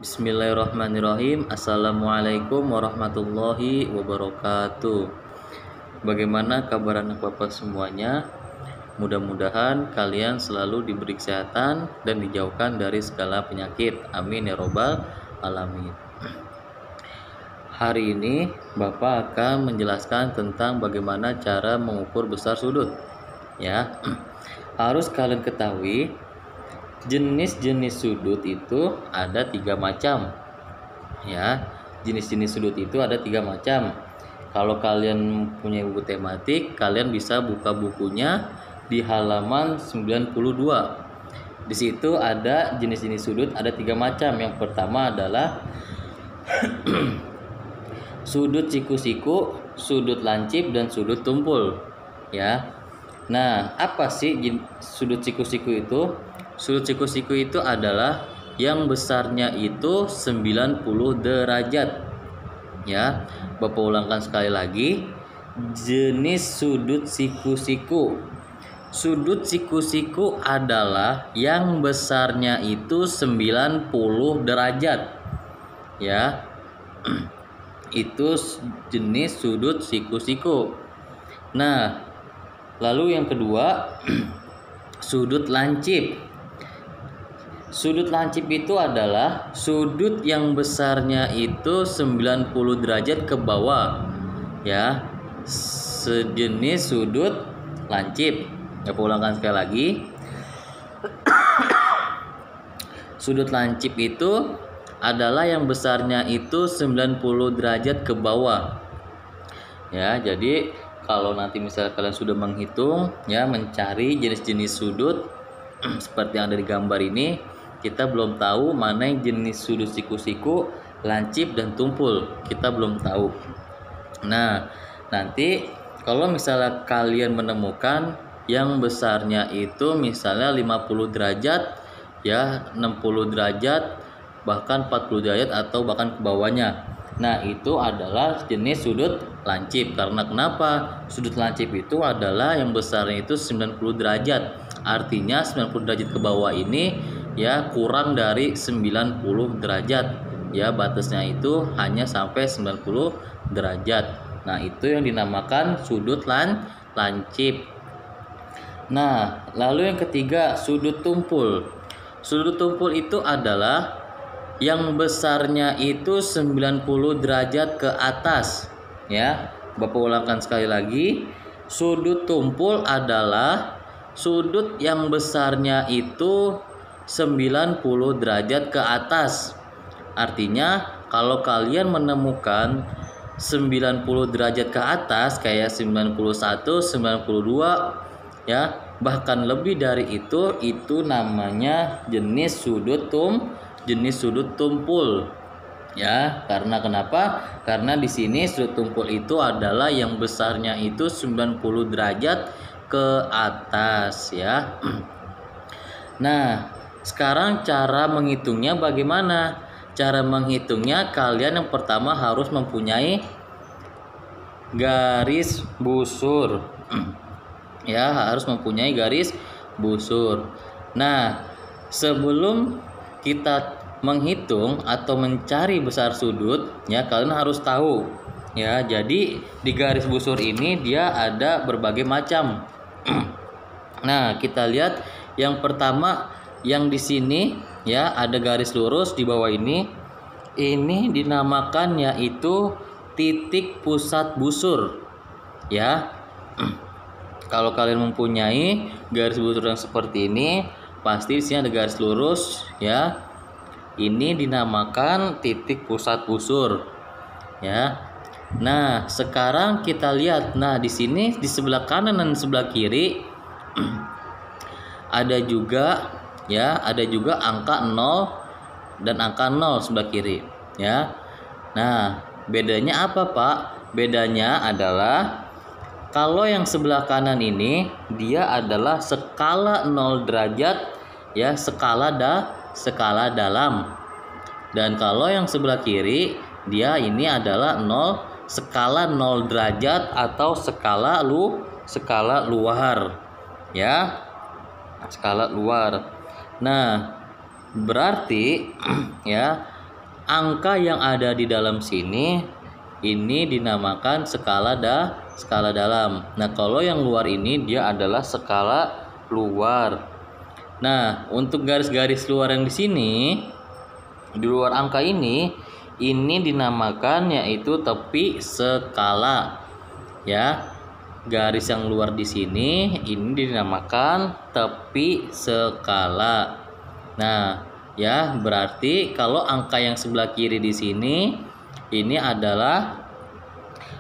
Bismillahirrahmanirrahim. Assalamualaikum warahmatullahi wabarakatuh. Bagaimana kabar anak bapak semuanya? Mudah-mudahan kalian selalu diberi kesehatan dan dijauhkan dari segala penyakit. Amin ya robbal alamin. Hari ini bapak akan menjelaskan tentang bagaimana cara mengukur besar sudut. Ya, harus kalian ketahui jenis-jenis sudut itu ada 3 macam. Ya, jenis-jenis sudut itu ada 3 macam. Kalau kalian punya buku tematik, kalian bisa buka bukunya di halaman 92. Di situ ada jenis-jenis sudut ada 3 macam. Yang pertama adalah sudut siku-siku, sudut lancip, dan sudut tumpul. Ya. Nah, apa sih sudut siku-siku itu? Sudut siku-siku itu adalah yang besarnya itu 90 derajat. Ya, Bapak ulangkan sekali lagi. Jenis sudut siku-siku. Sudut siku-siku adalah yang besarnya itu 90 derajat. Ya. Itu jenis sudut siku-siku. Nah, lalu yang kedua, sudut lancip. Sudut lancip itu adalah sudut yang besarnya itu 90 derajat ke bawah. Ya, sejenis sudut lancip. Ya, ulangkan sekali lagi. Sudut lancip itu adalah yang besarnya itu 90 derajat ke bawah. Ya, jadi kalau nanti misalnya kalian sudah menghitung, ya, mencari jenis-jenis sudut seperti yang ada di gambar ini, kita belum tahu mana yang jenis sudut siku-siku, lancip, dan tumpul. Kita belum tahu. Nah, nanti kalau misalnya kalian menemukan yang besarnya itu misalnya 50 derajat, ya, 60 derajat, bahkan 40 derajat atau bahkan ke bawahnya. Nah, itu adalah jenis sudut lancip. Karena kenapa? Sudut lancip itu adalah yang besarnya itu 90 derajat. Artinya 90 derajat ke bawah ini, ya, kurang dari 90 derajat. Ya, batasnya itu hanya sampai 90 derajat. Nah, itu yang dinamakan sudut lancip. Nah, lalu yang ketiga, sudut tumpul. Sudut tumpul itu adalah yang besarnya itu 90 derajat ke atas. Ya, Bapak ulangkan sekali lagi. Sudut tumpul adalah sudut yang besarnya itu 90 derajat ke atas. Artinya kalau kalian menemukan 90 derajat ke atas kayak 91, 92, ya, bahkan lebih dari itu namanya jenis sudut tumpul. Ya, karena kenapa? Karena di sini sudut tumpul itu adalah yang besarnya itu 90 derajat ke atas, ya. Nah, sekarang cara menghitungnya bagaimana? Cara menghitungnya kalian yang pertama harus mempunyai garis busur. Ya, harus mempunyai garis busur. Nah, sebelum kita menghitung atau mencari besar sudut, ya, kalian harus tahu, ya. Jadi di garis busur ini dia ada berbagai macam. Nah, kita lihat yang pertama yang di sini, ya, ada garis lurus di bawah ini. Ini dinamakan yaitu titik pusat busur. Ya. Kalau kalian mempunyai garis busur yang seperti ini, pasti di sini ada garis lurus, ya. Ini dinamakan titik pusat busur. Ya. Nah, sekarang kita lihat. Nah, di sini di sebelah kanan dan sebelah kiri ada juga, ya, ada juga angka 0 dan angka 0 sebelah kiri, ya. Nah, bedanya apa, Pak? Bedanya adalah kalau yang sebelah kanan ini dia adalah skala 0 derajat, ya, skala dalam. Dan kalau yang sebelah kiri dia ini adalah skala 0 derajat atau skala luar. Ya. Skala luar. Nah, berarti ya angka yang ada di dalam sini ini dinamakan skala dalam. Nah, kalau yang luar ini dia adalah skala luar. Nah, untuk garis-garis luar yang di sini, di luar angka ini dinamakan yaitu tepi skala. Ya. Garis yang luar di sini ini dinamakan tepi skala. Nah, ya, berarti kalau angka yang sebelah kiri di sini ini adalah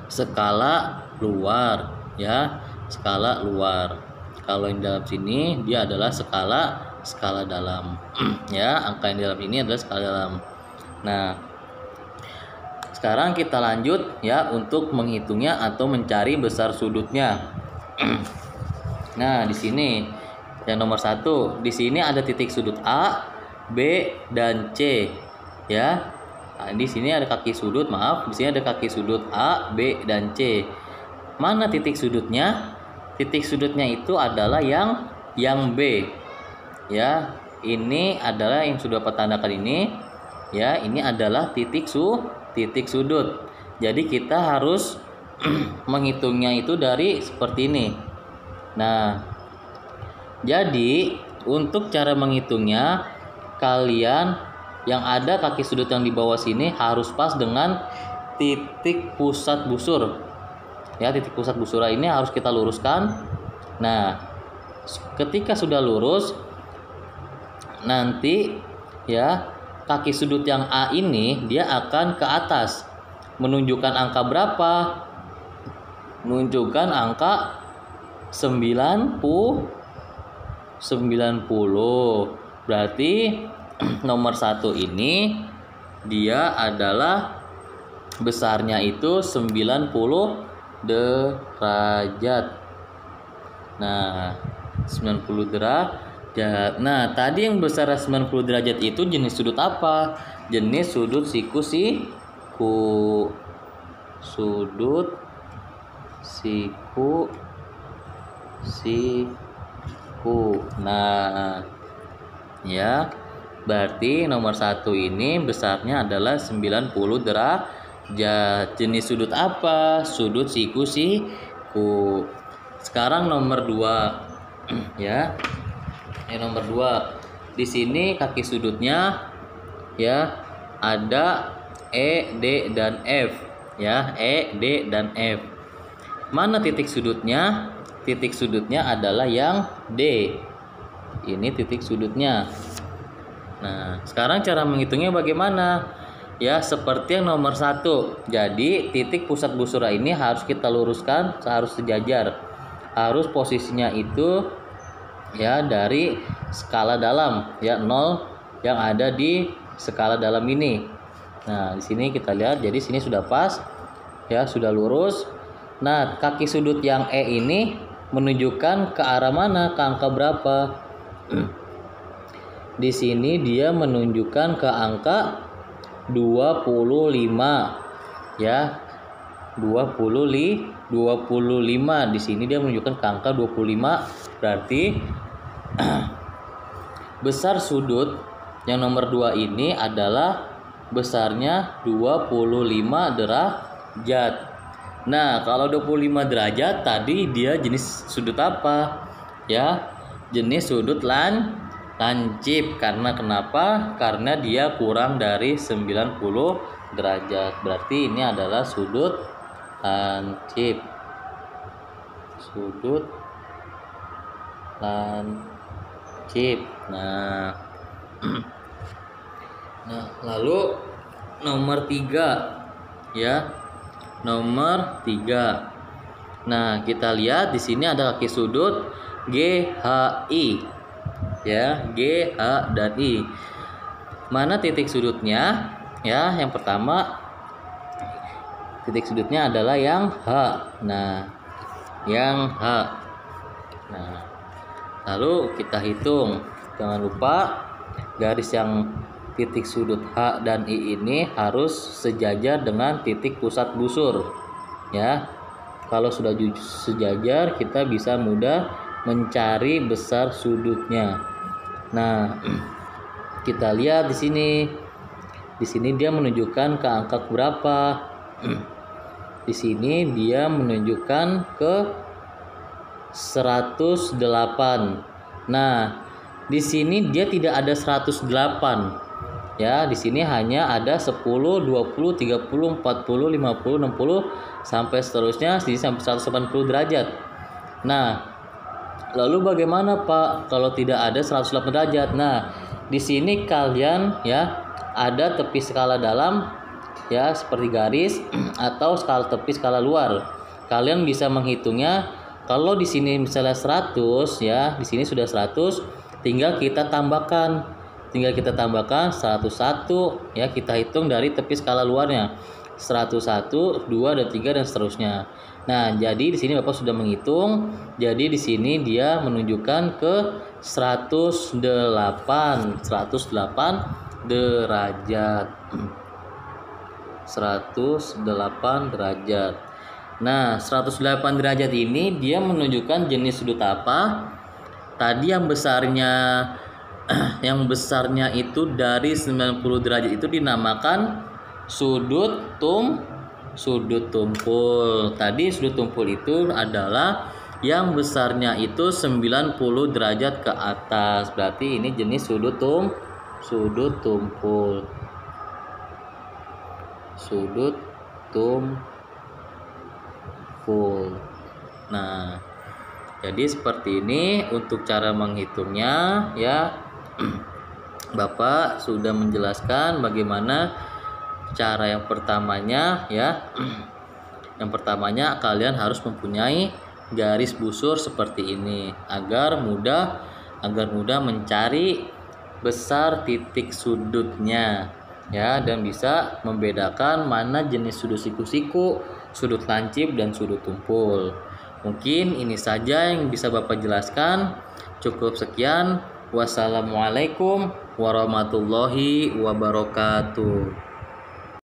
skala luar, ya, skala luar. Kalau yang dalam sini dia adalah skala dalam. Ya, angka yang di dalam ini adalah skala dalam. Nah, sekarang kita lanjut ya untuk menghitungnya atau mencari besar sudutnya. Nah, di sini yang nomor 1, di sini ada titik sudut A, B, dan C. Ya. Nah, di sini ada kaki sudut, maaf, di sini ada kaki sudut A, B, dan C. Mana titik sudutnya? Titik sudutnya itu adalah yang B. Ya, ini adalah yang sudah petandakan ini. Ya, ini adalah titik sudut. Jadi kita harus menghitungnya itu dari seperti ini. Nah, jadi untuk cara menghitungnya, kalian yang ada kaki sudut yang di bawah sini harus pas dengan titik pusat busur. Ya, titik pusat busur ini harus kita luruskan. Nah, ketika sudah lurus, nanti ya kaki sudut yang A ini dia akan ke atas. Menunjukkan angka berapa? Menunjukkan angka 90. Berarti nomor 1 ini dia adalah besarnya itu 90 derajat. Nah, 90 derajat. Nah, tadi yang besar 90 derajat itu jenis sudut apa? Jenis sudut siku. Sudut siku. Nah, ya. Berarti nomor 1 ini besarnya adalah 90 derajat. Jenis sudut apa? Sudut siku. Sekarang nomor 2 ya. Nomor 2. Di sini kaki sudutnya ya ada E, D, dan F. Ya, E, D, dan F. Mana titik sudutnya? Titik sudutnya adalah yang D. Ini titik sudutnya. Nah, sekarang cara menghitungnya bagaimana? Ya, seperti yang nomor 1. Jadi, titik pusat busura ini harus kita luruskan, harus sejajar. Harus posisinya itu ya dari skala dalam, ya 0 yang ada di skala dalam ini. Nah, di sini kita lihat, jadi sini sudah pas, ya sudah lurus. Nah, kaki sudut yang E ini menunjukkan ke arah mana, ke angka berapa? Di sini dia menunjukkan ke angka 25, ya 25. Di sini dia menunjukkan ke angka 25. Berarti besar sudut yang nomor 2 ini adalah besarnya 25 derajat. Nah, kalau 25 derajat tadi dia jenis sudut apa? Ya, jenis sudut lancip. Karena kenapa? Karena dia kurang dari 90 derajat. Berarti ini adalah sudut lancip. Sudut lancip. Nah, lalu nomor 3 ya. Nomor 3. Nah, kita lihat di sini ada kaki sudut GHI. Ya, G, H, dan I. Mana titik sudutnya? Ya, yang pertama titik sudutnya adalah yang H. Nah, yang H. Nah, lalu kita hitung. Jangan lupa garis yang titik sudut H dan I ini harus sejajar dengan titik pusat busur. Ya. Kalau sudah sejajar, kita bisa mudah mencari besar sudutnya. Nah, kita lihat di sini. Di sini dia menunjukkan ke angka berapa? Di sini dia menunjukkan ke 108. Nah, di sini dia tidak ada 108. Ya, di sini hanya ada 10, 20, 30, 40, 50, 60 sampai seterusnya sampai 180 derajat. Nah, lalu bagaimana Pak kalau tidak ada 108 derajat? Nah, di sini kalian ya ada tepi skala dalam ya seperti garis atau skala tepi skala luar. Kalian bisa menghitungnya. Kalau di sini misalnya 100 ya, di sini sudah 100, tinggal kita tambahkan 101 ya, kita hitung dari tepi skala luarnya. 101, 2 dan 3 dan seterusnya. Nah, jadi di sini Bapak sudah menghitung. Jadi di sini dia menunjukkan ke 108 derajat. 108 derajat. Nah, 108 derajat ini dia menunjukkan jenis sudut apa? Tadi yang besarnya itu dari 90 derajat itu dinamakan sudut tumpul. Tadi sudut tumpul itu adalah yang besarnya itu 90 derajat ke atas. Berarti ini jenis sudut tumpul. Sudut tumpul. Nah, jadi seperti ini untuk cara menghitungnya ya. Bapak sudah menjelaskan bagaimana cara yang pertamanya ya. Yang pertamanya kalian harus mempunyai garis busur seperti ini agar mudah mencari besar titik sudutnya ya, dan bisa membedakan mana jenis sudut siku-siku, sudut lancip dan sudut tumpul. Mungkin ini saja yang bisa Bapak jelaskan. Cukup sekian. Wassalamualaikum warahmatullahi wabarakatuh.